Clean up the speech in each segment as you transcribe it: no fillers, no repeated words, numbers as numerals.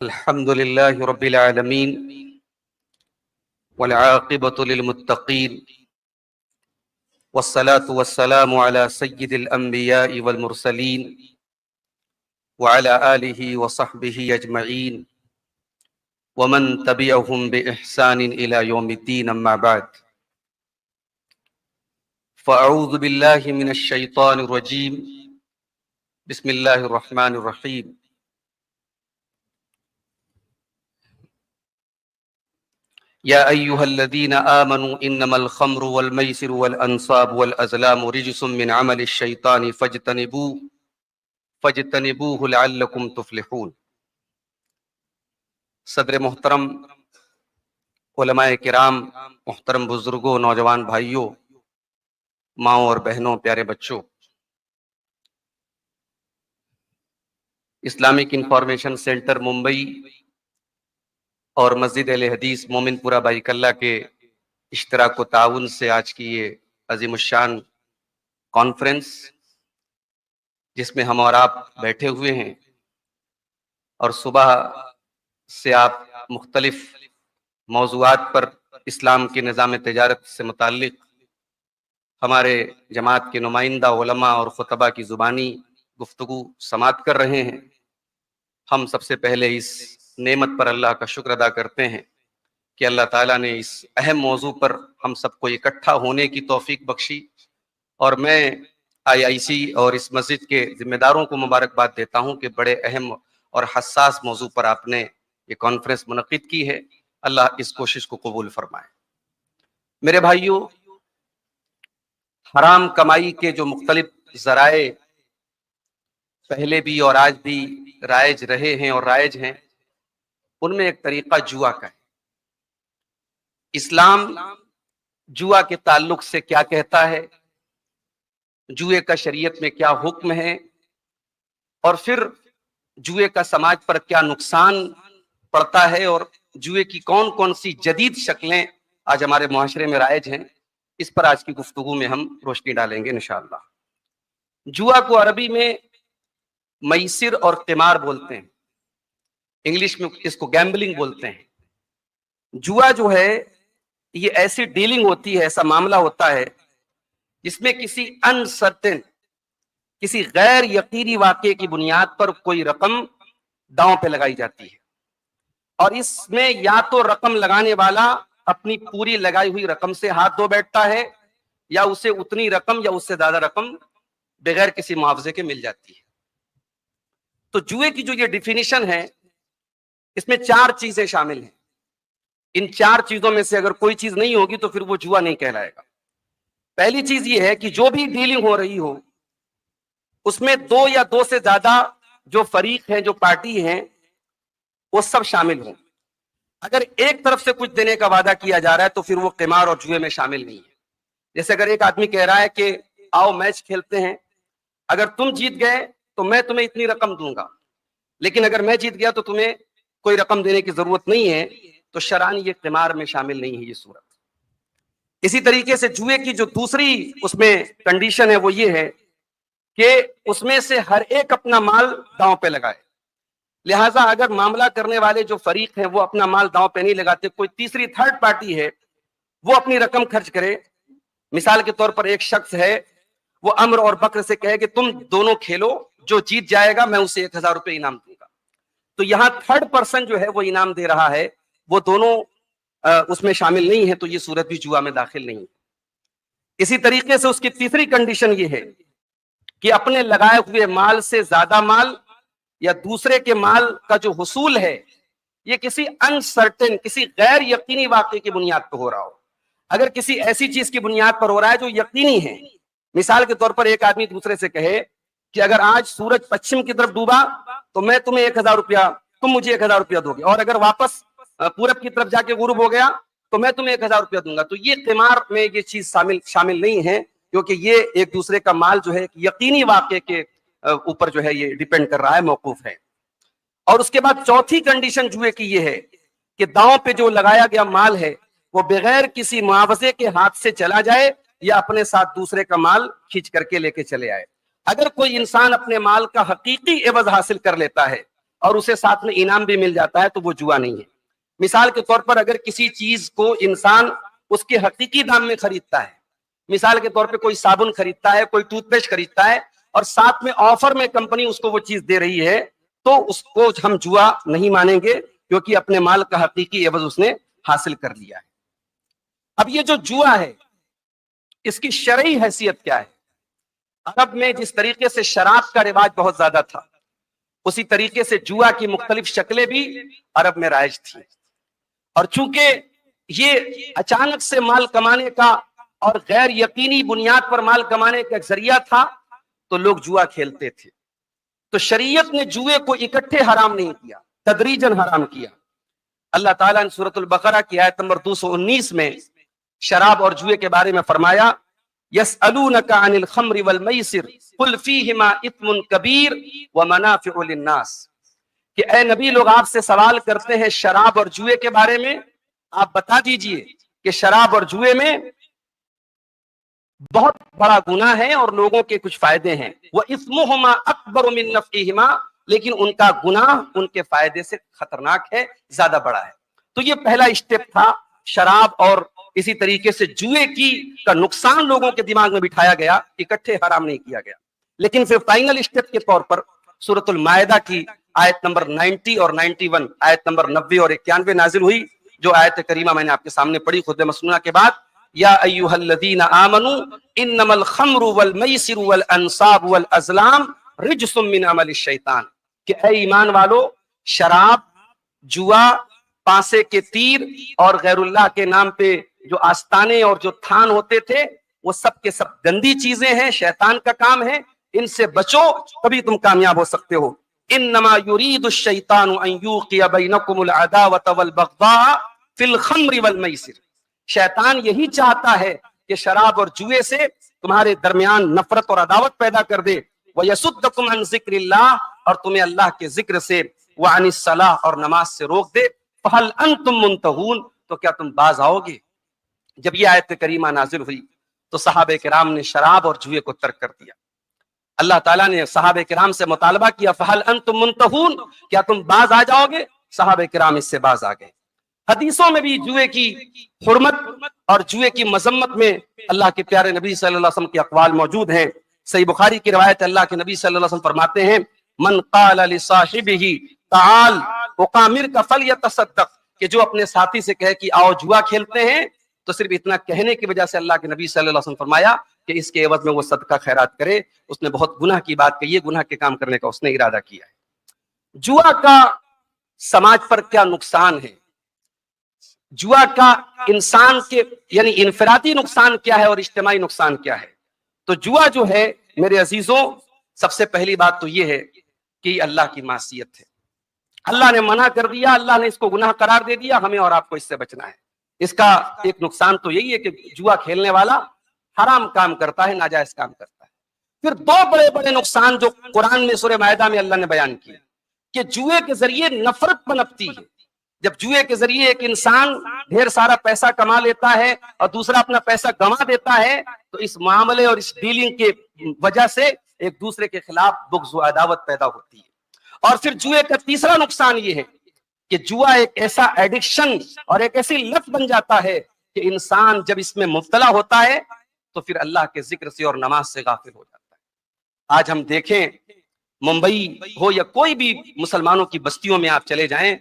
الحمد لله رب العالمين والعاقبة للمتقين والصلاة والسلام على سيد الأنبياء والمرسلين وعلى آله وصحبه أجمعين ومن تبعهم بإحسان إلى يوم الدين أما بعد فأعوذ بالله من الشيطان الرجيم بسم الله الرحمن الرحيم يا أيها الذين آمنوا إنما الخمر والميسر والأنصاب والأزلام رجس من عمل الشيطان فاجتنبوه لعلكم تفلحون۔ صدر محترم، علماء کرام، محترم بزرگوں، نوجوان بھائیوں، ماؤں اور بہنوں، پیارے بچوں، اسلامک انفارمیشن سینٹر ممبئی اور مسجد اہل حدیث مومن پورہ بائی کلہ کے اشتراک و تعاون سے آج کی یہ عظیم الشان کانفرنس، جس میں ہم اور آپ بیٹھے ہوئے ہیں اور صبح سے آپ مختلف موضوعات پر اسلام کے نظام تجارت سے متعلق ہمارے جماعت کے نمائندہ علماء اور خطبہ کی زبانی گفتگو سماعت کر رہے ہیں۔ ہم سب سے پہلے اس نعمت پر اللہ کا شکر ادا کرتے ہیں کہ اللہ تعالیٰ نے اس اہم موضوع پر ہم سب کو اکٹھا ہونے کی توفیق بخشی، اور میں IIC اور اس مسجد کے ذمہ داروں کو مبارکباد دیتا ہوں کہ بڑے اہم اور حساس موضوع پر آپ نے یہ کانفرنس منعقد کی ہے۔ اللہ اس کوشش کو قبول فرمائے۔ میرے بھائیوں، حرام کمائی کے جو مختلف ذرائع پہلے بھی اور آج بھی رائج رہے ہیں اور رائج ہیں، ان میں ایک طریقہ جوا کا ہے۔ اسلام جوا کے تعلق سے کیا کہتا ہے، جوئے کا شریعت میں کیا حکم ہے، اور پھر جوئے کا سماج پر کیا نقصان پڑتا ہے، اور جوئے کی کون کون سی جدید شکلیں آج ہمارے معاشرے میں رائج ہیں، اس پر آج کی گفتگو میں ہم روشنی ڈالیں گے انشاءاللہ۔ جوا کو عربی میں میسر اور قمار بولتے ہیں، انگلش میں اس کو گیمبلنگ بولتے ہیں۔ جوا جو ہے یہ ایسی ڈیلنگ ہوتی ہے، ایسا معاملہ ہوتا ہے جس میں کسی انسرٹن، کسی غیر یقینی واقعے کی بنیاد پر کوئی رقم داؤں پہ لگائی جاتی ہے، اور اس میں یا تو رقم لگانے والا اپنی پوری لگائی ہوئی رقم سے ہاتھ دھو بیٹھتا ہے، یا اسے اتنی رقم یا اس سے زیادہ رقم بغیر کسی معاوضے کے مل جاتی ہے۔ تو جوئے کی جو یہ ڈیفینیشن ہے، اس میں 4 چیزیں شامل ہیں۔ ان 4 چیزوں میں سے اگر کوئی چیز نہیں ہوگی تو پھر وہ جوا نہیں کہلائے گا۔ پہلی چیز یہ ہے کہ جو بھی ڈیلنگ ہو رہی ہو اس میں 2 یا 2 سے زیادہ جو فریق ہیں، جو پارٹی ہیں، وہ سب شامل ہوں۔ اگر ایک طرف سے کچھ دینے کا وعدہ کیا جا رہا ہے تو پھر وہ قمار اور جوئے میں شامل نہیں ہے۔ جیسے اگر ایک آدمی کہہ رہا ہے کہ آؤ میچ کھیلتے ہیں، اگر تم جیت گئے تو میں تمہیں اتنی رقم دوں گا، لیکن اگر میں جیت گیا تو تمہیں کوئی رقم دینے کی ضرورت نہیں ہے، تو شرعاً یہ قمار میں شامل نہیں ہے یہ صورت۔ اسی طریقے سے جوئے کی جو دوسری اس میں کنڈیشن ہے وہ یہ ہے کہ اس میں سے ہر ایک اپنا مال داؤں پہ لگائے۔ لہٰذا اگر معاملہ کرنے والے جو فریق ہیں وہ اپنا مال داؤں پہ نہیں لگاتے، کوئی تیسری تھرڈ پارٹی ہے وہ اپنی رقم خرچ کرے۔ مثال کے طور پر ایک شخص ہے، وہ امر اور بکر سے کہے کہ تم دونوں کھیلو، جو جیت جائے گا میں اسے 1000 روپے انعام دوں گا، تو یہاں تھرڈ پرسن جو ہے وہ انعام دے رہا ہے، وہ دونوں اس میں شامل نہیں ہے، تو یہ صورت بھی جوا میں داخل نہیں ہے۔ اسی طریقے سے اس کی تیسری کنڈیشن یہ ہے کہ اپنے لگائے ہوئے مال سے زیادہ مال یا دوسرے کے مال کا جو حصول ہے یہ کسی انسرٹن، کسی غیر یقینی واقعے کی بنیاد پر ہو رہا ہو۔ اگر کسی ایسی چیز کی بنیاد پر ہو رہا ہے جو یقینی ہے، مثال کے طور پر ایک آدمی دوسرے سے کہے کہ اگر آج سورج پچھم کی طرف ڈوبا تو میں تمہیں 1000 روپیہ، تم مجھے 1000 روپیہ دو گے، اور اگر واپس پورب کی طرف جا کے غروب ہو گیا تو میں تمہیں 1000 روپیہ دوں گا، تو یہ قمار میں یہ چیز شامل نہیں ہے، کیونکہ یہ ایک دوسرے کا مال جو ہے یقینی واقعے کے اوپر جو ہے یہ ڈیپینڈ کر رہا ہے، موقوف ہے۔ اور اس کے بعد چوتھی کنڈیشن جوئے کی یہ ہے کہ داؤں پہ جو لگایا گیا مال ہے وہ بغیر کسی معاوضے کے ہاتھ سے چلا جائے یا اپنے ساتھ دوسرے کا مال کھینچ کر کے لے کے چلے آئے۔ اگر کوئی انسان اپنے مال کا حقیقی عوض حاصل کر لیتا ہے اور اسے ساتھ میں انعام بھی مل جاتا ہے تو وہ جوا نہیں ہے۔ مثال کے طور پر اگر کسی چیز کو انسان اس کے حقیقی دام میں خریدتا ہے، مثال کے طور پہ کوئی صابن خریدتا ہے، کوئی ٹوتھ پیسٹ خریدتا ہے اور ساتھ میں آفر میں کمپنی اس کو وہ چیز دے رہی ہے، تو اس کو ہم جوا نہیں مانیں گے، کیونکہ اپنے مال کا حقیقی عوض اس نے حاصل کر لیا ہے۔ اب یہ جو جوا ہے اس کی شرعی حیثیت کیا ہے؟ عرب میں جس طریقے سے شراب کا رواج بہت زیادہ تھا، اسی طریقے سے جوا کی مختلف شکلیں بھی عرب میں رائج تھی، اور چونکہ یہ اچانک سے مال کمانے کا اور غیر یقینی بنیاد پر مال کمانے کا ایک ذریعہ تھا تو لوگ جوا کھیلتے تھے۔ تو شریعت نے جوئے کو اکٹھے حرام نہیں کیا، تدریجاً حرام کیا۔ اللہ تعالیٰ نے سورۃ البقرہ کی آیت نمبر 219 میں شراب اور جوئے کے بارے میں فرمایا، یسألونک عن الخمر والمیسر قل فیہما اثم کبیر ومنافع للناس، کہ اے نبی لوگ آپ سے سوال کرتے ہیں شراب اور جوئے کے بارے میں، آپ بتا دیجئے کہ شراب اور جوئے میں بہت بڑا گناہ ہے اور لوگوں کے کچھ فائدے ہیں، وَإِثْمُهُمَا أَكْبَرُ مِن نَفْعِهِمَا، لیکن ان کا گناہ ان کے فائدے سے خطرناک ہے، زیادہ بڑا ہے۔ تو یہ پہلا اسٹیپ تھا شراب اور اسی طریقے سے جوئے کا نقصان لوگوں کے دماغ میں بٹھایا گیا، اکٹھے حرام نہیں کیا گیا۔ لیکن پھر فائنل اسٹیپ کے طور پر سورۃ المائدہ کی آیت نمبر 90 اور 91، آیت نمبر 90 اور 91 نازل ہوئی، جو آیت کریمہ میں نے آپ کے سامنے پڑھی خطبہ مسنونہ کے بعد، یا ایھا الذین آمنوا انما الخمر والمیسر والانصاب والازلام رجس من عمل الشیطان، کہ اے ایمان والو، شراب، جوا، پانسے کے تیر اور غیر اللہ کے نام پہ جو آستانے اور جو تھان ہوتے تھے، وہ سب کے سب گندی چیزیں ہیں، شیطان کا کام ہے، ان سے بچو تبھی تم کامیاب ہو سکتے ہو۔ انما یرید الشیطان ان یوقع بینکم العداوۃ والبغضاء فی الخمر والمیسر، شیطان یہی چاہتا ہے کہ شراب اور جوئے سے تمہارے درمیان نفرت اور عداوت پیدا کر دے، وَيَسُدَّكُمْ عَنْ ذِكْرِ اللَّهِ، اور تمہیں اللہ کے ذکر سے، وَعَنِ الصَّلَاةِ، اور نماز سے روک دے، فَهَلْ أَنْتُمْ مُنْتَهُونَ، تو کیا تم باز آؤ گے؟ جب یہ آیت کریمہ نازل ہوئی تو صحابہ کرام نے شراب اور جوئے کو ترک کر دیا۔ اللہ تعالیٰ نے صحابہ کرام سے مطالبہ کیا، فَهَلْ أَنْتُمْ مُنْتَهُونَ، کیا تم باز آ جاؤ گے؟ صحابہ کرام اس سے باز آ گئے۔ حدیثوں میں بھی جوئے کی حرمت اور جوئے کی مذمت میں اللہ کے پیارے نبی صلی اللہ علیہ وسلم کے اقوال موجود ہیں۔ صحیح بخاری کی روایت، اللہ کے نبی صلی اللہ علیہ وسلم فرماتے ہیں، من قال لصاحبہ تعال اقامرک فلیتصدق، کہ جو اپنے ساتھی سے کہے کہ آؤ جوا کھیلتے ہیں، تو صرف اتنا کہنے کی وجہ سے اللہ کے نبی صلی اللہ علیہ وسلم فرمایا کہ اس کے عوض میں وہ صدقہ خیرات کرے۔ اس نے بہت گناہ کی بات کہی ہے، گناہ کے کام کرنے کا اس نے ارادہ کیا ہے۔ جوا کا سماج پر کیا نقصان ہے؟ جوا کا انسان کے یعنی انفرادی نقصان کیا ہے اور اجتماعی نقصان کیا ہے؟ تو جوا جو ہے میرے عزیزوں، سب سے پہلی بات تو یہ ہے کہ یہ اللہ کی معصیت ہے، اللہ نے منع کر دیا، اللہ نے اس کو گناہ قرار دے دیا، ہمیں اور آپ کو اس سے بچنا ہے۔ اس کا ایک نقصان تو یہی ہے کہ جوا کھیلنے والا حرام کام کرتا ہے، ناجائز کام کرتا ہے۔ پھر دو بڑے بڑے نقصان جو قرآن میں سورہ مائدہ میں اللہ نے بیان کیے، کہ جوئے کے ذریعے نفرت پنپتی ہے۔ جب جوئے کے ذریعے ایک انسان ڈھیر سارا پیسہ کما لیتا ہے اور دوسرا اپنا پیسہ گنوا دیتا ہے، تو اس معاملے اور اس ڈیلنگ کے وجہ سے ایک دوسرے کے خلاف بغض و عداوت پیدا ہوتی ہے۔ اور پھر جوئے کا تیسرا نقصان یہ ہے کہ جوا ایک ایسا ایڈکشن اور ایک ایسی لت بن جاتا ہے کہ انسان جب اس میں مبتلا ہوتا ہے تو پھر اللہ کے ذکر سے اور نماز سے غافل ہو جاتا ہے۔ آج ہم دیکھیں، ممبئی ہو یا کوئی بھی مسلمانوں کی بستیوں میں آپ چلے جائیں،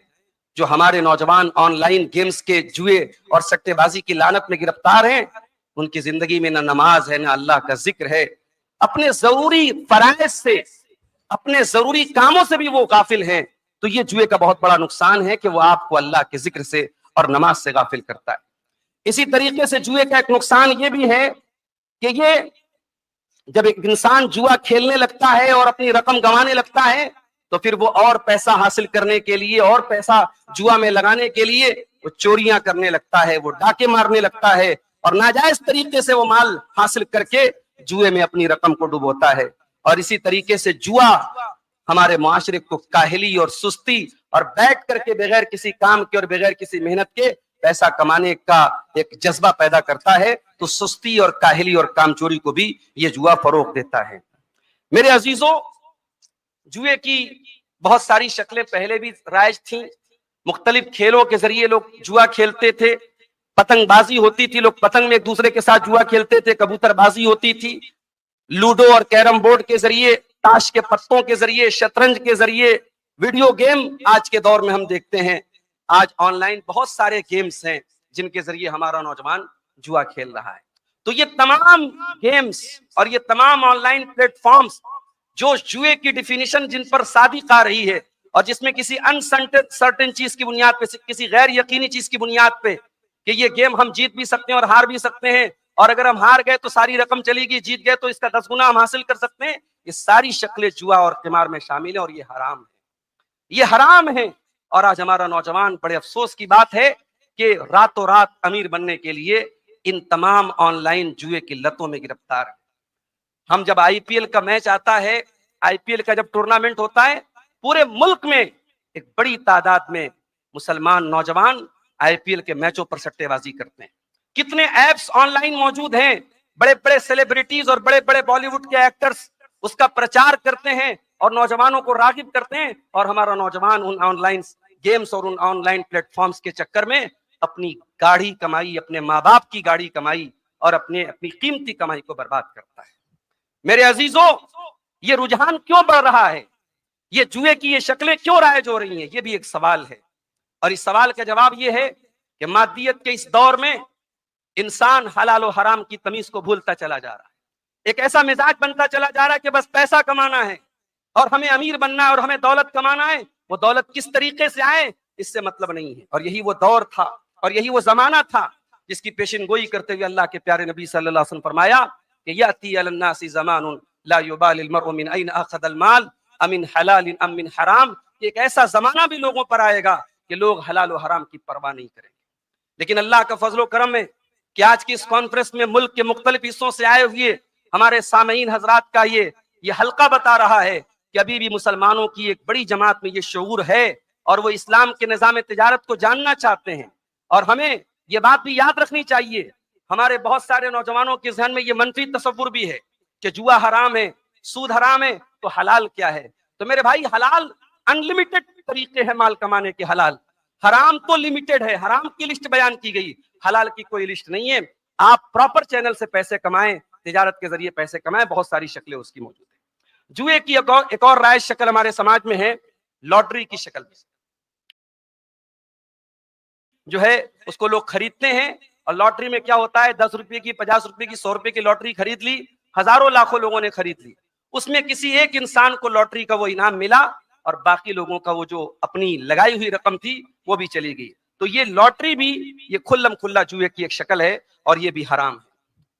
جو ہمارے نوجوان آن لائن گیمز کے جوئے اور سٹے بازی کی لعنت میں گرفتار ہیں، ان کی زندگی میں نہ نماز ہے، نہ اللہ کا ذکر ہے، اپنے ضروری فرائض سے، اپنے ضروری کاموں سے بھی وہ غافل ہیں۔ تو یہ جوئے کا بہت بڑا نقصان ہے کہ وہ آپ کو اللہ کے ذکر سے اور نماز سے غافل کرتا ہے۔ اسی طریقے سے جوئے کا ایک نقصان یہ بھی ہے کہ یہ جب ایک انسان جوا کھیلنے لگتا ہے اور اپنی رقم گنوانے لگتا ہے تو پھر وہ اور پیسہ حاصل کرنے کے لیے اور پیسہ جوا میں لگانے کے لیے وہ چوریاں کرنے لگتا ہے، وہ ڈاکے مارنے لگتا ہے اور ناجائز طریقے سے وہ مال حاصل کر کے جوئے میں اپنی رقم کو ڈبوتا ہے۔ اور اسی طریقے سے جوا ہمارے معاشرے کو کاہلی اور سستی اور بیٹھ کر کے بغیر کسی کام کے اور بغیر کسی محنت کے پیسہ کمانے کا ایک جذبہ پیدا کرتا ہے، تو سستی اور کاہلی اور کام چوری کو بھی یہ جوا فروغ دیتا ہے۔ میرے عزیزوں، جوئے کی بہت ساری شکلیں پہلے بھی رائج تھیں، مختلف کھیلوں کے ذریعے لوگ جوا کھیلتے تھے، پتنگ بازی ہوتی تھی، لوگ پتنگ میں ایک دوسرے کے ساتھ جوا کھیلتے تھے، کبوتر بازی ہوتی تھی، لوڈو اور کیرم بورڈ کے ذریعے، تاش کے پتوں کے ذریعے، شطرنج کے ذریعے، ویڈیو گیم آج کے دور میں ہم دیکھتے ہیں آج آن لائن بہت سارے گیمز ہیں جن کے ذریعے ہمارا نوجوان جوا کھیل رہا ہے. تو یہ تمام گیمز اور یہ تمام آن لائن پلیٹ فارمز جو جوئے کی ڈیفینیشن جن پر صادق آ رہی ہے اور جس میں کسی انسرٹن چیز کی بنیاد پہ، کسی غیر یقینی چیز کی بنیاد پہ کہ یہ گیم ہم جیت بھی سکتے ہیں اور ہار بھی سکتے ہیں، اور اگر ہم ہار گئے تو ساری رقم چلی گی، جیت گئے تو اس کا 10 گنا ہم حاصل کر سکتے ہیں، یہ ساری شکلیں جوا اور قمار میں شامل ہیں اور یہ حرام ہے، یہ حرام ہے. اور آج ہمارا نوجوان، بڑے افسوس کی بات ہے کہ راتوں رات امیر بننے کے لیے ان تمام آن لائن جوئے کی لتوں میں گرفتار ہے. ہم جب آئی پی ایل کا میچ آتا ہے، آئی پی ایل کا جب ٹورنامنٹ ہوتا ہے، پورے ملک میں ایک بڑی تعداد میں مسلمان نوجوان آئی پی ایل کے میچوں پر سٹے بازی کرتے ہیں. کتنے ایپس آن لائن موجود ہیں، بڑے بڑے سیلیبریٹیز اور بڑے بڑے بالی ووڈ کے ایکٹرز اس کا پرچار کرتے ہیں اور نوجوانوں کو راغب کرتے ہیں، اور ہمارا نوجوان ان آن لائن گیمز اور ان آن لائن پلیٹ فارمز کے چکر میں اپنی گاڑی کمائی، اپنے ماں باپ کی گاڑی کمائی اور اپنی قیمتی کمائی کو برباد کرتا ہے. میرے عزیزوں، یہ رجحان کیوں بڑھ رہا ہے؟ یہ جوئے کی یہ شکلیں کیوں رائج ہو رہی ہیں؟ یہ بھی ایک سوال ہے، اور اس سوال کا جواب یہ ہے کہ مادیت کے اس دور میں انسان حلال و حرام کی تمیز کو بھولتا چلا جا رہا ہے. ایک ایسا مزاج بنتا چلا جا رہا ہے کہ بس پیسہ کمانا ہے اور ہمیں امیر بننا ہے اور ہمیں دولت کمانا ہے، وہ دولت کس طریقے سے آئے اس سے مطلب نہیں ہے. اور یہی وہ دور تھا اور یہی وہ زمانہ تھا جس کی پیشن گوئی کرتے ہوئے اللہ کے پیارے نبی صلی اللہ علیہ وسلم فرمایا کہ یاتی علی الناس زمان لا یبالی المرء من این اخذ المال امن حلال ام من حرام. ایک ایسا زمانہ بھی لوگوں پر آئے گا کہ لوگ حلال و حرام کی پرواہ نہیں کریں گے. لیکن اللہ کا فضل و کرم ہے کہ آج کی اس کانفرنس میں ملک کے مختلف حصوں سے آئے ہوئے ہمارے سامعین حضرات کا یہ حلقہ بتا رہا ہے کہ ابھی بھی مسلمانوں کی ایک بڑی جماعت میں یہ شعور ہے اور وہ اسلام کے نظام تجارت کو جاننا چاہتے ہیں. اور ہمیں یہ بات بھی یاد رکھنی چاہیے، ہمارے بہت سارے نوجوانوں کے ذہن میں یہ منفی تصور بھی ہے کہ جوا حرام ہے، سود حرام ہے، تو حلال کیا ہے؟ تو میرے بھائی، حلال انلمیٹڈ طریقے ہیں مال کمانے کے، حلال. حرام تو لمیٹڈ ہے، حرام کی لسٹ بیان کی گئی، حلال کی کوئی لسٹ نہیں ہے. آپ پراپر چینل سے پیسے کمائیں، تجارت کے ذریعے پیسے کمائیں، بہت ساری شکلیں اس کی موجود ہیں. جوئے کی ایک اور رائج شکل ہمارے سماج میں ہے لاٹری کی شکل میں. جو ہے اس کو لوگ خریدتے ہیں، اور لاٹری میں کیا ہوتا ہے، 10 روپے کی، 50 روپے کی، 100 روپے کی لاٹری خرید لی، ہزاروں لاکھوں لوگوں نے خرید لی، اس میں کسی ایک انسان کو لاٹری کا وہ انعام ملا اور باقی لوگوں کا وہ جو اپنی لگائی ہوئی رقم تھی وہ بھی چلی گئی. تو یہ لاٹری بھی یہ کھلم کھلا جوئے کی ایک شکل ہے اور یہ بھی حرام ہے.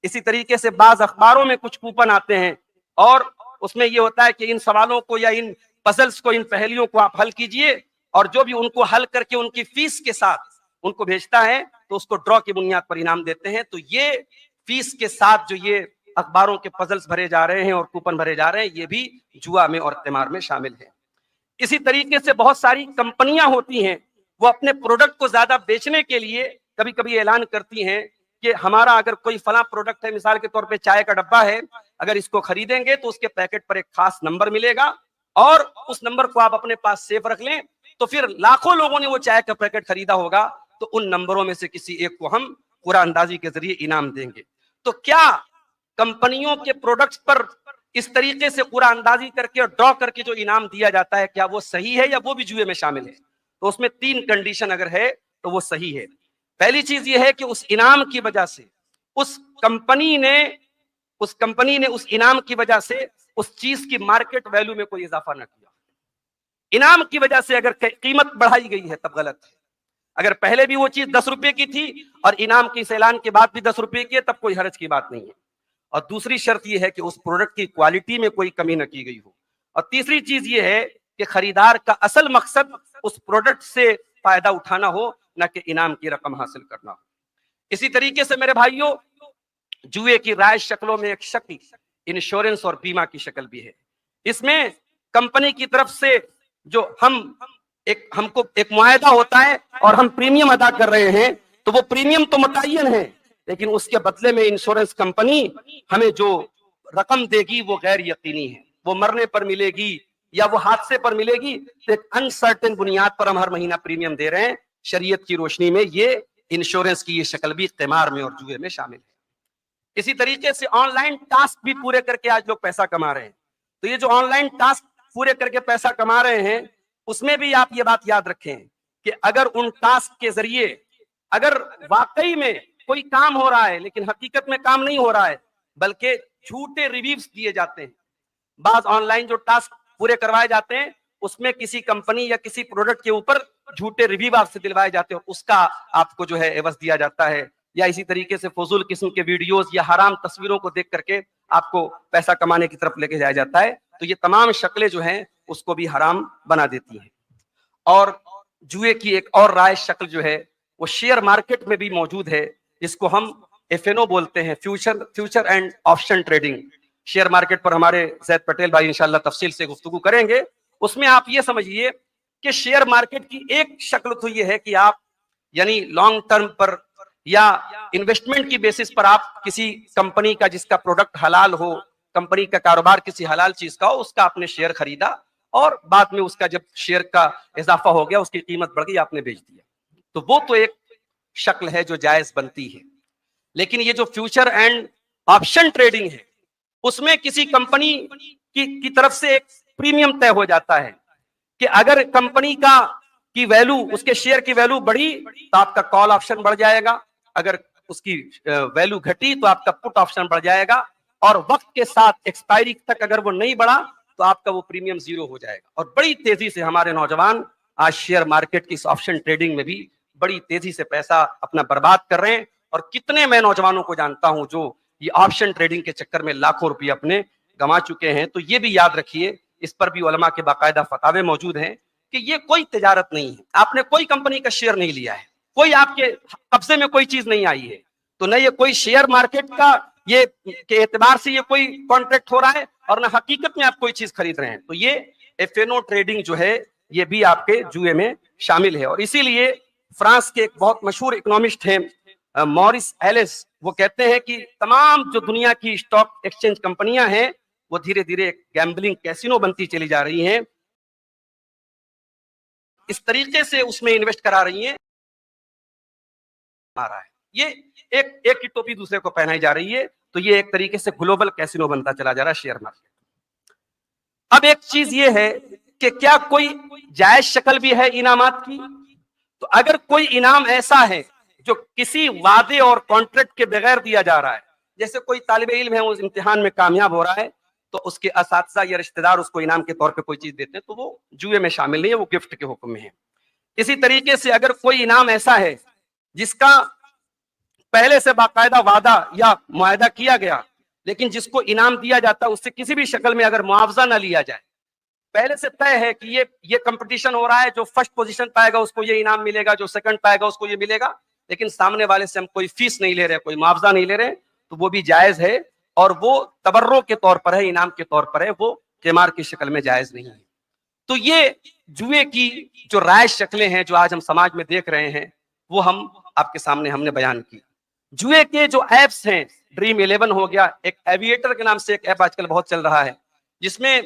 اسی طریقے سے بعض اخباروں میں کچھ کوپن آتے ہیں اور اس میں یہ ہوتا ہے کہ ان سوالوں کو یا ان پزلز کو، ان پہلیوں کو آپ حل کیجئے، اور جو بھی ان کو حل کر کے ان کی فیس کے ساتھ ان کو بھیجتا ہے تو اس کو ڈرا کی بنیاد پر انعام دیتے ہیں. تو یہ فیس کے ساتھ جو یہ اخباروں کے پزلز بھرے جا رہے ہیں اور کوپن بھرے جا رہے ہیں، یہ بھی جوا میں اور قمار میں شامل ہیں. اسی طریقے سے بہت ساری کمپنیاں ہوتی ہیں، وہ اپنے پروڈکٹ کو زیادہ بیچنے کے لیے کبھی کبھی اعلان کرتی ہیں کہ ہمارا اگر کوئی فلاں پروڈکٹ ہے، مثال کے طور پہ چائے کا ڈبہ ہے، اگر اس کو خریدیں گے تو اس کے پیکٹ پر ایک خاص نمبر ملے گا اور اس نمبر کو آپ اپنے پاس سیف رکھ لیں، تو پھر لاکھوں لوگوں نے وہ چائے کا پیکٹ خریدا ہوگا تو ان نمبروں میں سے کسی ایک کو ہم قرعہ اندازی کے ذریعے انعام دیں گے. تو کیا کمپنیوں کے پروڈکٹس پر اس طریقے سے قرعہ اندازی کر کے اور ڈرا کر کے جو انعام دیا جاتا ہے، کیا وہ صحیح ہے یا وہ بھی جوئے میں شامل ہے؟ تو اس میں 3 کنڈیشن اگر ہے تو وہ صحیح ہے. پہلی چیز یہ ہے کہ اس انعام کی وجہ سے اس کمپنی نے اس انعام کی وجہ سے اس چیز کی مارکیٹ ویلیو میں کوئی اضافہ نہ کیا. انعام کی وجہ سے اگر قیمت بڑھائی گئی ہے تب غلط ہے. اگر پہلے بھی وہ چیز 10 روپے کی تھی اور انعام کے اس اعلان کے بعد بھی 10 روپے کی ہے، تب کوئی حرج کی بات نہیں ہے. اور دوسری شرط یہ ہے کہ اس پروڈکٹ کی کوالٹی میں کوئی کمی نہ کی گئی ہو. اور تیسری چیز یہ ہے کہ خریدار کا اصل مقصد اس پروڈکٹ سے فائدہ اٹھانا ہو، نہ کہ انعام کی رقم حاصل کرنا ہو. اسی طریقے سے میرے بھائیوں، جوئے کی رائج شکلوں میں ایک شکل انشورنس اور بیمہ کی شکل بھی ہے. اس میں کمپنی کی طرف سے جو ہم کو ایک معاہدہ ہوتا ہے اور ہم پریمیم ادا کر رہے ہیں، تو وہ پریمیم تو متعین ہے، لیکن اس کے بدلے میں انشورنس کمپنی ہمیں جو رقم دے گی وہ غیر یقینی ہے. وہ مرنے پر ملے گی یا وہ حادثے پر ملے گی، تو ایک انسرٹن بنیاد پر ہم ہر مہینہ پریمیم دے رہے ہیں. شریعت کی روشنی میں یہ انشورنس کی یہ شکل بھی قمار میں اور جوئے میں شامل ہے. اسی طریقے سے آن لائن ٹاسک بھی پورے کر کے آج لوگ پیسہ کما رہے ہیں. تو یہ جو آن لائن ٹاسک پورے کر کے پیسہ کما رہے ہیں، اس میں بھی آپ یہ بات یاد رکھیں کہ اگر ان ٹاسک کے ذریعے اگر واقعی میں کوئی کام ہو رہا ہے لیکن حقیقت میں کام نہیں ہو رہا ہے بلکہ جھوٹے ریویوز دیے جاتے ہیں، بعض آن لائن جو ٹاسک پورے کروائے جاتے ہیں اس میں کسی کمپنی یا کسی پروڈکٹ کے اوپر جھوٹے ریویو آپ سے دلوائے جاتے ہیں اور اس کا آپ کو جو ہے عوض دیا جاتا ہے، یا اسی طریقے سے فضول قسم کے ویڈیوز یا حرام تصویروں کو دیکھ کر کے آپ کو پیسہ کمانے کی طرف لے کے جایا جاتا ہے. تو یہ تمام شکلیں جو ہیں اس کو بھی حرام بنا دیتی ہیں. اور جوئے کی ایک اور رائج شکل جو ہے وہ شیئر مارکیٹ میں بھی موجود ہے، جس کو ہم FNO بولتے ہیں، future and option trading. Share market پر ہمارے زید پٹیل بھائی انشاءاللہ تفصیل سے گفتگو کریں گے. اس میں آپ یہ سمجھیے کہ شیئر مارکیٹ کی ایک شکل تو یہ ہے کہ آپ یعنی لانگ ٹرم پر یا انویسٹمنٹ کی بیسس پر آپ کسی کمپنی کا جس کا پروڈکٹ حلال ہو، کمپنی کا کاروبار کسی حلال چیز کا ہو، اس کا آپ نے شیئر خریدا اور بعد میں اس کا جب شیئر کا اضافہ ہو گیا، اس کی قیمت بڑھ گئی، آپ نے بیچ دیا. تو وہ تو ایک شکل ہے جو جائز بنتی ہے. لیکن یہ جو فیوچر اینڈ آپشن ٹریڈنگ ہے اس میں کسی کمپنی کی طرف سے ایک پریمیم طے ہو جاتا ہے کہ اگر کمپنی کی ویلو، اس کے شیئر کی ویلو بڑھی تو آپ کا کال آپشن بڑھ جائے گا، اگر اس کی ویلو گھٹی تو آپ کا پٹ آپشن بڑھ جائے گا، اور وقت کے ساتھ ایکسپائری تک اگر وہ نہیں بڑھا تو آپ کا وہ پریمیم زیرو ہو جائے گا. اور بڑی تیزی سے ہمارے نوجوان آج شیئر مارکیٹ کی اس آپشن ٹریڈنگ میں بھی بڑی تیزی سے پیسہ اپنا برباد کر رہے ہیں. اور کتنے میں نوجوانوں کو جانتا ہوں جو یہ آپشن ٹریڈنگ کے چکر میں لاکھوں روپے اپنے گما چکے ہیں. تو یہ بھی یاد رکھیے، اس پر بھی علماء کے باقاعدہ فتاوے موجود ہیں کہ یہ کوئی تجارت نہیں ہے. آپ نے کوئی کمپنی کا شیئر نہیں لیا ہے، کوئی آپ کے قبضے میں کوئی چیز نہیں آئی ہے، تو نہ یہ کوئی شیئر مارکیٹ کا یہ کے اعتبار سے یہ کوئی کانٹریکٹ ہو رہا ہے اور نہ حقیقت میں آپ کوئی چیز خرید رہے ہیں. تو یہ FNO ٹریڈنگ جو ہے یہ بھی آپ کے جوئے میں شامل ہے. اور اسی لیے فرانس کے ایک بہت مشہور اکنامسٹ ہیں مورس ایلس، وہ کہتے ہیں کہ تمام جو دنیا کی اسٹاک ایکسچینج کمپنیاں ہیں وہ دھیرے دھیرے گیمبلنگ کیسینو بنتی چلی جا رہی ہیں، اس طریقے سے اس میں انویسٹ کرا رہی ہیں. یہ ایک کی ٹوپی دوسرے کو پہنائی جا رہی ہے. تو یہ ایک طریقے سے گلوبل کیسینو بنتا چلا جا رہا ہے شیئر مارکیٹ. اب ایک چیز یہ ہے کہ کیا کوئی جائز شکل بھی ہے انعامات کی؟ تو اگر کوئی انعام ایسا ہے جو کسی وعدے اور کانٹریکٹ کے بغیر دیا جا رہا ہے، جیسے کوئی طالب علم ہے وہ امتحان میں کامیاب ہو رہا ہے تو اس کے اساتذہ یا رشتہ دار اس کو انعام کے طور پہ کوئی چیز دیتے ہیں، تو وہ جوئے میں شامل نہیں ہے، وہ گفٹ کے حکم میں ہے. اسی طریقے سے اگر کوئی انعام ایسا ہے جس کا پہلے سے باقاعدہ وعدہ یا معاہدہ کیا گیا لیکن جس کو انعام دیا جاتا ہے اس سے کسی بھی شکل میں اگر معاوضہ نہ لیا جائے، پہلے سے طے ہے کہ یہ کمپٹیشن ہو رہا ہے، جو فرسٹ پوزیشن پائے گا اس کو یہ انعام ملے گا، جو سیکنڈ پائے گا اس کو یہ ملے گا، لیکن سامنے والے سے ہم کوئی فیس نہیں لے رہے، کوئی معاوضہ نہیں لے رہے، تو وہ بھی جائز ہے اور وہ تبرع کے طور پر ہے، انعام کے طور پر ہے، وہ قمار کی شکل میں جائز نہیں ہے. تو یہ جوئے کی جو رائج شکلیں ہیں جو آج ہم سماج میں دیکھ رہے ہیں وہ ہم آپ کے سامنے ہم نے بیان کی. جوئے کے جو ایپس ہیں، ڈریم 11 ہو گیا، ایک ایویٹر کے نام سے ایک ایپ آج کل بہت چل رہا ہے جس میں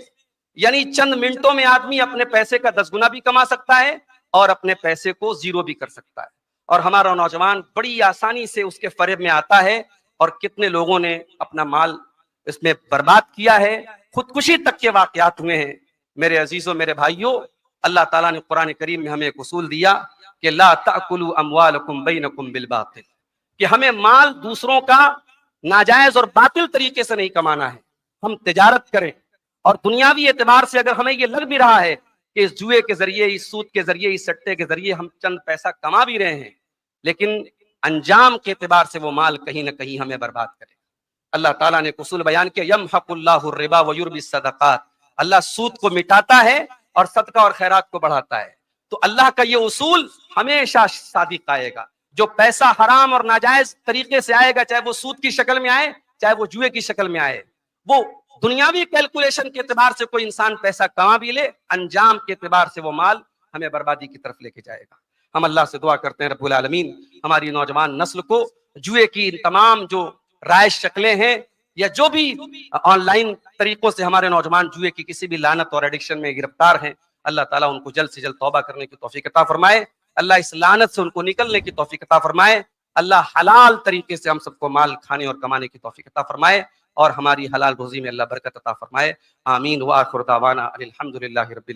یعنی چند منٹوں میں آدمی اپنے پیسے کا 10 گنا بھی کما سکتا ہے اور اپنے پیسے کو زیرو بھی کر سکتا ہے. اور ہمارا نوجوان بڑی آسانی سے اس کے فریب میں آتا ہے اور کتنے لوگوں نے اپنا مال اس میں برباد کیا ہے، خودکشی تک کے واقعات ہوئے ہیں. میرے عزیزوں، میرے بھائیوں، اللہ تعالیٰ نے قرآن کریم میں ہمیں ایک اصول دیا کہ لا تأکلوا اموالکم بینکم بالباطل، کہ ہمیں مال دوسروں کا ناجائز اور باطل طریقے سے نہیں کمانا ہے. ہم تجارت کریں اور دنیاوی اعتبار سے اگر ہمیں یہ لگ بھی رہا ہے کہ اس جوئے کے ذریعے، اس سود کے ذریعے، اس سٹے کے ذریعے ہم چند پیسہ کما بھی رہے ہیں، لیکن انجام کے اعتبار سے وہ مال کہیں نہ کہیں ہمیں برباد کرے. اللہ تعالیٰ نے اصول بیان کیا یمحق اللہ الربا ویربی الصدقات، اللہ سود کو مٹاتا ہے اور صدقہ اور خیرات کو بڑھاتا ہے. تو اللہ کا یہ اصول ہمیشہ صادق آئے گا. جو پیسہ حرام اور ناجائز طریقے سے آئے گا، چاہے وہ سود کی شکل میں آئے چاہے وہ جوئے کی شکل میں آئے، وہ دنیاوی کیلکولیشن کے اعتبار سے کوئی انسان پیسہ کما بھی لے، انجام کے اعتبار سے وہ مال ہمیں بربادی کی طرف لے کے جائے گا. ہم اللہ سے دعا کرتے ہیں رب العالمین ہماری نوجوان نسل کو جوئے کی ان تمام جو رائج شکلیں ہیں یا جو بھی آن لائن طریقوں سے ہمارے نوجوان جوئے کی کسی بھی لعنت اور ایڈکشن میں گرفتار ہیں، اللہ تعالیٰ ان کو جلد سے جلد توبہ کرنے کی توفیق عطا فرمائے، اللہ اس لعنت سے ان کو نکلنے کی توفیق عطا فرمائے، اللہ حلال طریقے سے ہم سب کو مال کھانے اور کمانے کی توفیق عطا فرمائے، اور ہماری حلال روزی میں اللہ برکت عطا فرمائے، آمین، وآخر دعوانا الحمدللہ رب العالمین۔